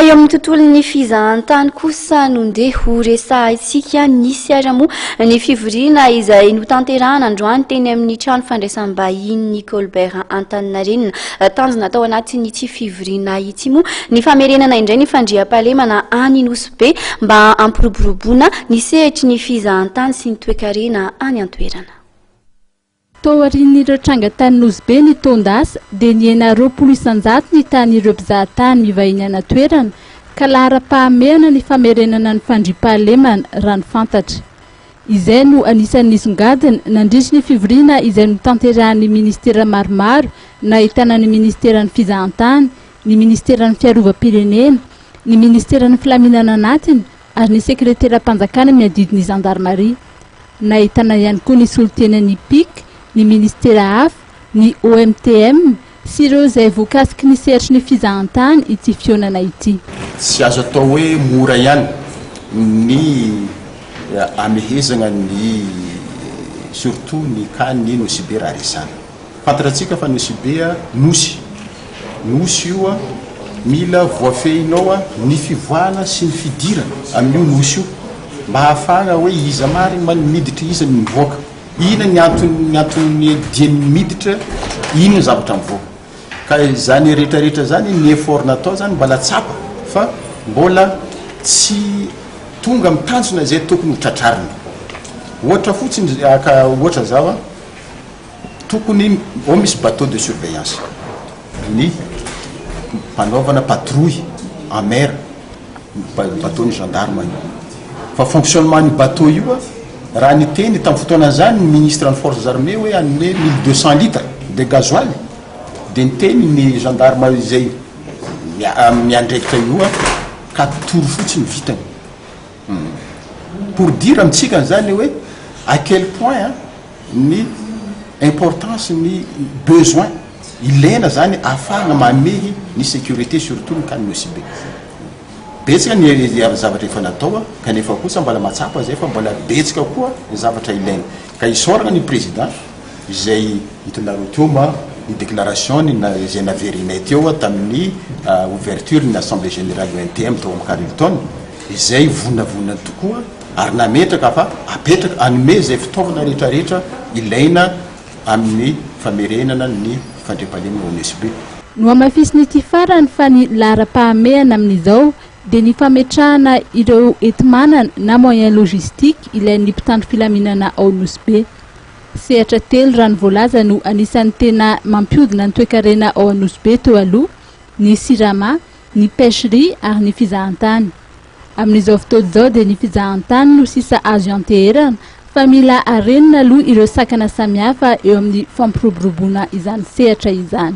eo amin'ny tontolon'ny fizahantany kosa no ndeha ho resahantsika nisy ara moa ny fivoriana izay notanterahana androany teny amin'ny trano fandraisam-bahiny Colbert Antaninarenina. Tanjona tao anatin'ity fivoriana ity moa ny famerenana indray ny fandriam-pahalemana any Nosy Be mba ampiroboroboana ny sehitry ny fizahantany sy ny toe-karena any an-toerana. Tao aorian'ireo tranga-tany Nosy Be ny Tondasa dia niena 20 isan-jato ny tan'ireo mpizahatany mivahiny ana toerana ka lahara-pahamehana ny famerenana ny fandriam-pahalemana raha ny fantatra. Izay no anisan'ny nisongadina nandritra ny fivoriana izay notanterahan'ny ministera maromaro nahitana ny ministeran'ny fizahantany, ny ministeran'ny fiarovam-pirenena, ny ministeran'ny filaminana anatiny ary ny sekreteram-panjakana miadidin'ny gendarmerie. Nahitana ihany koa ny solotenan'ny PIC, ny ministera hafa, ny OMTM sy ireo izay voakasiky ny seritry ny fizahantany ity fionana ity. Tsy azo atao hoe mora ihany ny amehezana ny surtout ny kany Nosy Be raha resana. Fantatratsika fa Nosy Be nosy io mila voafehinao ny fivoahana sy ny fidirana amin'io nosy io mba hahafahana hoe iza mariny miditra iza ny mivoaka. Ina ny antony dieny miditra ino zavatra mivoaka. Ka zany rehetrarehetra zany ny effort natao zany mbola tsapa fa mbola tsy tonga mitanjona zay tokony ho tratrarina. Ohatra fotsiny ka ohatra zao tokony ao misy bateau de surveillance ny mpanaovana patrouille en mer bateau ny gendarme fa fonctionnement ny bateau io raha ny teny tamin'ny fotoana zany ny ministre ny forces armées hoe anome 1200 litres de gasoil dia ny teny ny gendarme izay miandraikitra io ka toro fotsiny vitany. Pour dire amitsika zany hoe à quel point ny importance ny besoin ilaina zany afahana mamehy ny sécurité surtout ny kany Nosy Be. Betsika ny zavatra efa natao kanefa kosa mbola matsapa zay fa mbola betsika koa ny zavatra ilaina. Ka isorana ny président izay hitonareo teo ny déclaration izay naverinay teo tamin'ny ouverture ny assemblée générale UNTM tao amin'ny Carleton izay vonavona tokoa ary nametraka fa apetraka anome zay fitaovana rehetrarehetra ilaina amin'ny famerenana ny fandriam-pahalemana Nosy Be. No amafisiny ity farany fa ny lahara-pahamehana amin'izao dia ny fametrahana ireo entimanana na moyen logistique ilain'ny mpitandro filaminana ao Nosy Be. Sehatra telo raha ny voalaza no anisan'ny tena mampiodina ny toe-karena ao Nosy Be teo aloha: ny sirama, ny pêcherie ary ny fizahantany. Amin'izao fotoana izao dia ny fizahantany no sisa azo anteherana fa mila arenina aloha ireo sakana samihafa eo amin'ny fampiroboroboana izany sehatra izany.